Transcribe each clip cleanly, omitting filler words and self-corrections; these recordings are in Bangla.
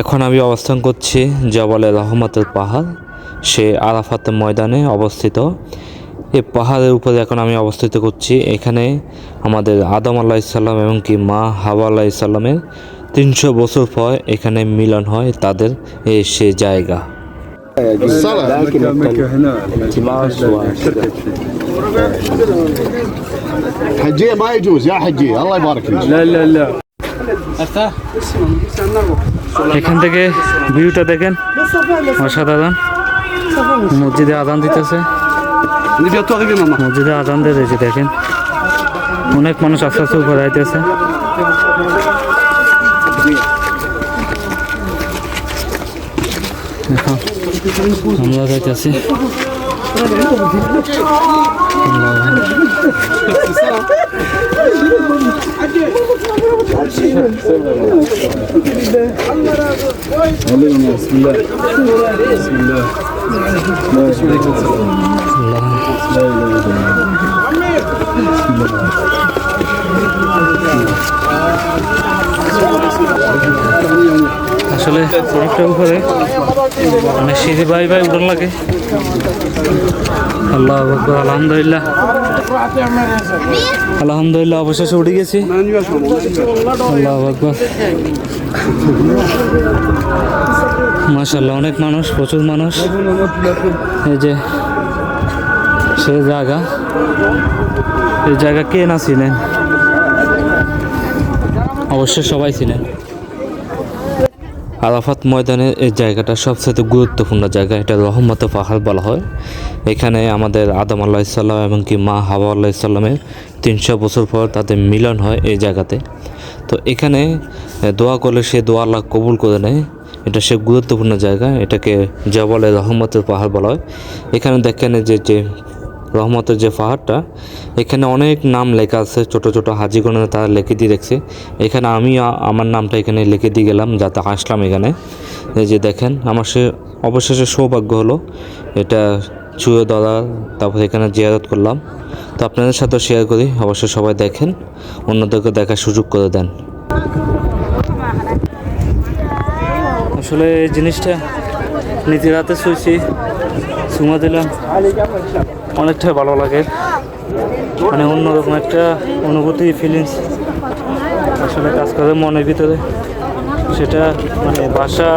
এখন আমি অবস্থান করছি জবালে রহমতের পাহাড়, সে আরাফাত ময়দানে অবস্থিত। এই পাহাড়ের উপরে এখন আমি অবস্থিত করছি। এখানে আমাদের আদম আলাইসাল্লাম এবং কি মা হাওয়া আলাইসাল্লামের 300 বছর পর এখানে মিলন হয় তাদের সে জায়গা। حجية ما يجوز يا حجية الله يبارك فيك. لا لا لا. এখান থেকে ভিউটা দেখেন, অসাধারণ। মসজিদে আজান দিতেছে, মসজিদে আজান দিয়েছে দেখেন। অনেক মানুষ আস্তে আস্তে উপরে আইতেছে। আমরা যাইতেছি। আসলে একটা উপরে মানে সিঁড়ি বাই বাই উঠান লাগে। আল্লাহ আকবার, আলহামদুলিল্লাহ আলহামদুলিল্লাহ, অবশেষে উঠে গেছি। আল্লাহ আকবার, মাশাআল্লাহ। অনেক মানুষ, প্রচুর মানুষ। এই যে সে জায়গা, এই জায়গা কে না চিনেন, অবশ্যই সবাই চিনেন। আরাফাত ময়দানের এই জায়গাটা সবচেয়ে গুরুত্বপূর্ণ জায়গা। এটা রহমতের পাহাড় বলা হয়। এখানে আমাদের আদম আলাইসাল্লাম এবং কি মা হাওয়া আলাইসাল্লামের 300 বছর পর তাদের মিলন হয় এই জায়গাতে। তো এখানে দোয়া করলে সে দোয়া আল্লাহ কবুল করে নেয়। এটা সে গুরুত্বপূর্ণ জায়গা। এটাকে জবালে রহমতের পাহাড় বলা হয়। এখানে দেখেন যে রহমতের যে পাহাড়টা, এখানে অনেক নাম লেখা আছে, ছোট ছোট হাজিগণে তারা লিখে দিয়ে রেখেছে। এখানে আমি আমার নামটা এখানে লিখে দিয়ে গেলাম যাতে আসলাম এখানে। এই যে দেখেন, আমার সে অবশেষে সৌভাগ্য হলো এটা ছুঁয়ে ধরা, তারপর এখানে জিয়ারত করলাম। তো আপনাদের সাথেও শেয়ার করি, অবশ্যই সবাই দেখেন, অন্যদেরকে দেখার সুযোগ করে দেন। আসলে এই জিনিসটা নিজের রাতে শুয়েছি, সুমা দিলাম, অনেকটাই ভালো লাগে। মানে অন্যরকম একটা অনুভূতি, ফিলিংস আসলে কাজ করে মনের ভিতরে। সেটা মানে বাসা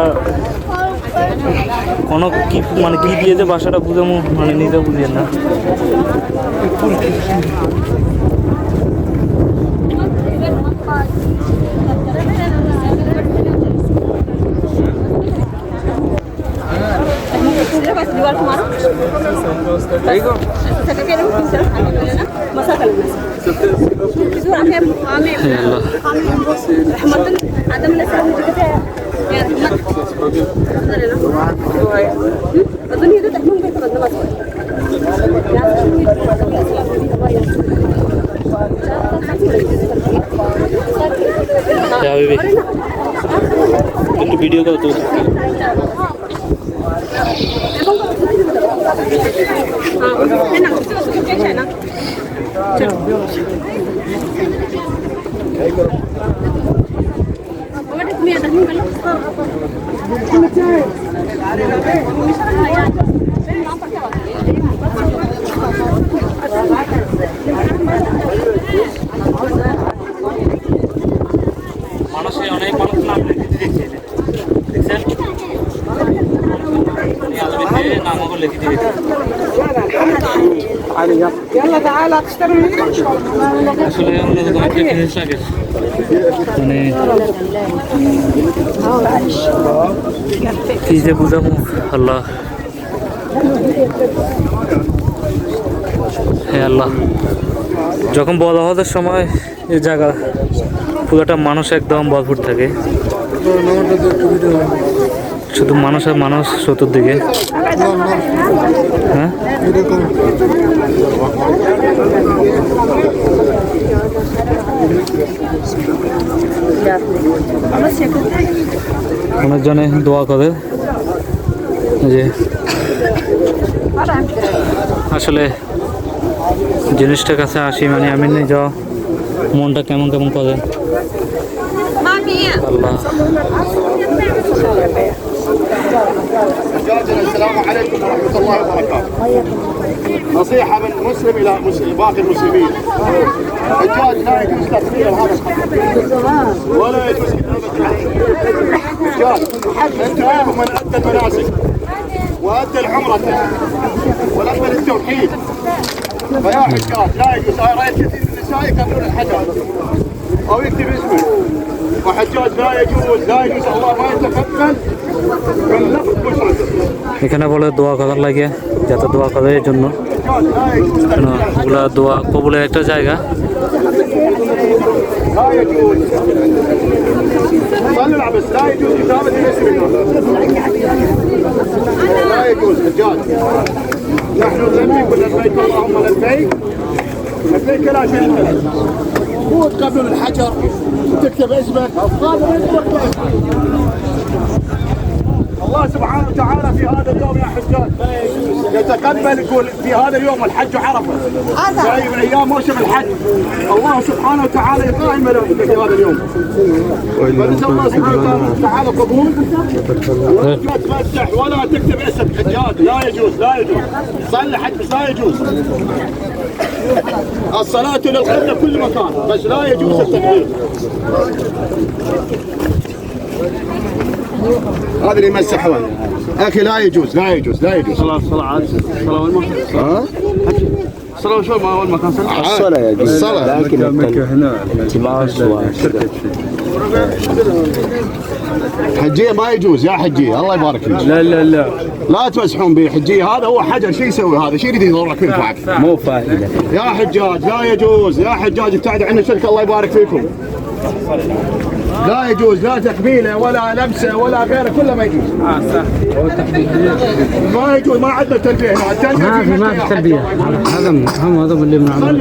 কোনো কি মানে কি দিয়ে যে বাসাটা বুঝামো, মানে নিজে বুঝিয়ে না। একটু ভিডিও করো তো। মানুষে অনেক মানুষ নাম দেখছেন, নামও লিখে দিয়েছে। আসলে অন্যরকম একটা জিনিস লাগে, মানে কি যে বুঝাবো। আল্লাহ, হ্যাঁ আল্লাহ, যখন বড় হওয়ার সময় এই জায়গা পুরোটা মানুষ একদম ভরপুর থাকে, শুধু মানুষ আর মানুষ চতুর্দিকে। হ্যাঁ, অনেকজনে দোয়া করে যে আসলে জিনিসটার কাছে আসি, মানে আমি নিজে মনটা কেমন কেমন করে। আল্লাহ السلام عليكم ورحمة الله وبركاته. نصيحة من مسلم إلى باقي المسلمين. الحجاج لا يجوز تقبيل هذا الخط ولا يجوز كتابة عليه. الحجاج انتهى من أدى المناسك وأدى العمرة ولبى للتوحيد، فيا حجاج لا يجوز. أنا رأيت كثير من النساء يكبرون الحجر أو يكتب اسمه، وحجاج لا يجوز لا يجوز. الله ما يتقبل من لفظ مشرك. এখানে বলে দোয়া করার লাগে, যাতে দোয়া করে এই জন্য। حجاج لا يجوز ওগুলা দোয়া কবুলের একটা জায়গা। لا يجوز. صلوا العبس لا يجوز كتابة الاسم. لا يجوز حجاج. نحن نلبيك ولبيك اللهم لبيك. لبيك لا شريك لك. مو تقبل الحجر وتكتب اسمك. الله سبحانه وتعالى في هذا اليوم يا حجاج يتقبل، يقول في هذا اليوم الحج عرفه جاي من ايام موسم الحج، الله سبحانه وتعالى يقاء الملائكه في هذا اليوم، فنسال الله سبحانه وتعالى قبول. لا تفتح ولا تكتب اسم حجاج، لا يجوز لا يجوز. صلي حج لا يجوز. الصلاة للقبلة كل مكان، بس لا يجوز التكبير. هذا اللي يمسح وين اخي، لا يجوز لا يجوز لا يجوز. صلاة عاد صلاة وين ما صلاة شو ما أول مكان صلاة الصلاة يا جماعة الصلاة، لكن مكة هنا التماس وشركة حجية ما يجوز يا حجية، الله يبارك فيك. لا لا لا لا تمسحون به حجية، هذا هو حجر، شو يسوي هذا؟ شو يريد يضرك وينفعك؟ مو فائدة. يا حجاج لا يجوز، يا حجاج ابتعد عن الشرك، الله يبارك فيكم. لا يجوز لا تقبيله ولا لمسه ولا غيره، كله ما يجوز. ما يجوز، ما عندنا تلبية هنا، التلبية ما في تلبية. هذا اللي من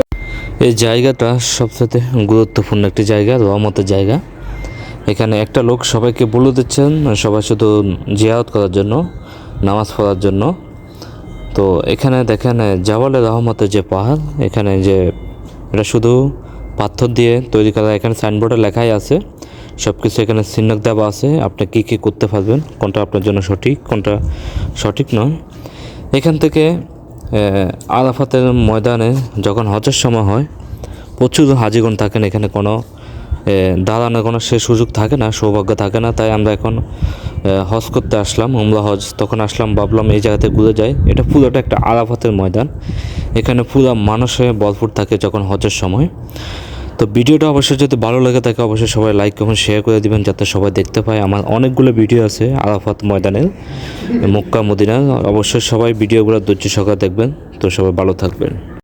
এই জায়গাটা সবচেয়ে গুরুত্বপূর্ণ একটি জায়গা, রহমতের জায়গা। এখানে একটা লোক সবাইকে বলে দিচ্ছেন, সবাই শুধু জিয়ারত করার জন্য, নামাজ পড়ার জন্য। তো এখানে দেখেন জাবালে রহমতের যে পাহাড়, এখানে যে এটা শুধু পাথর দিয়ে তৈরি করা, এখানে সাইনবোর্ডে লেখাই আছে সব কিছু, এখানে চিহ্ন দেওয়া আছে আপনি কী কী করতে পারবেন, কোনটা আপনার জন্য সঠিক কোনটা সঠিক নয়। এখান থেকে আরাফাতের ময়দানে যখন হজের সময় হয় প্রচুর হাজিগণ থাকেন, এখানে কোনো দাঁড়ানোর কোনো সে সুযোগ থাকে না, সৌভাগ্য থাকে না। তাই আমরা এখন হজ করতে আসলাম, উমরা হজ, তখন আসলাম, ভাবলাম এই জায়গাতে ঘুরে যাই। এটা পুরোটা একটা আরাফাতের ময়দান, এখানে পুরো মানুষে ভরপুর থাকে যখন হজের সময়। তো ভিডিওটা অবশ্যই যদি ভালো লাগে থাকে অবশ্যই সবাই লাইক কমেন্ট শেয়ার করে দিবেন, যাতে সবাই দেখতে পায়। আমার অনেকগুলো ভিডিও আছে আরাফাত ময়দানের, মক্কা মদিনার, অবশ্যই সবাই ভিডিওগুলো ধৈর্য সহকারে দেখবেন। তো সবাই ভালো থাকবেন।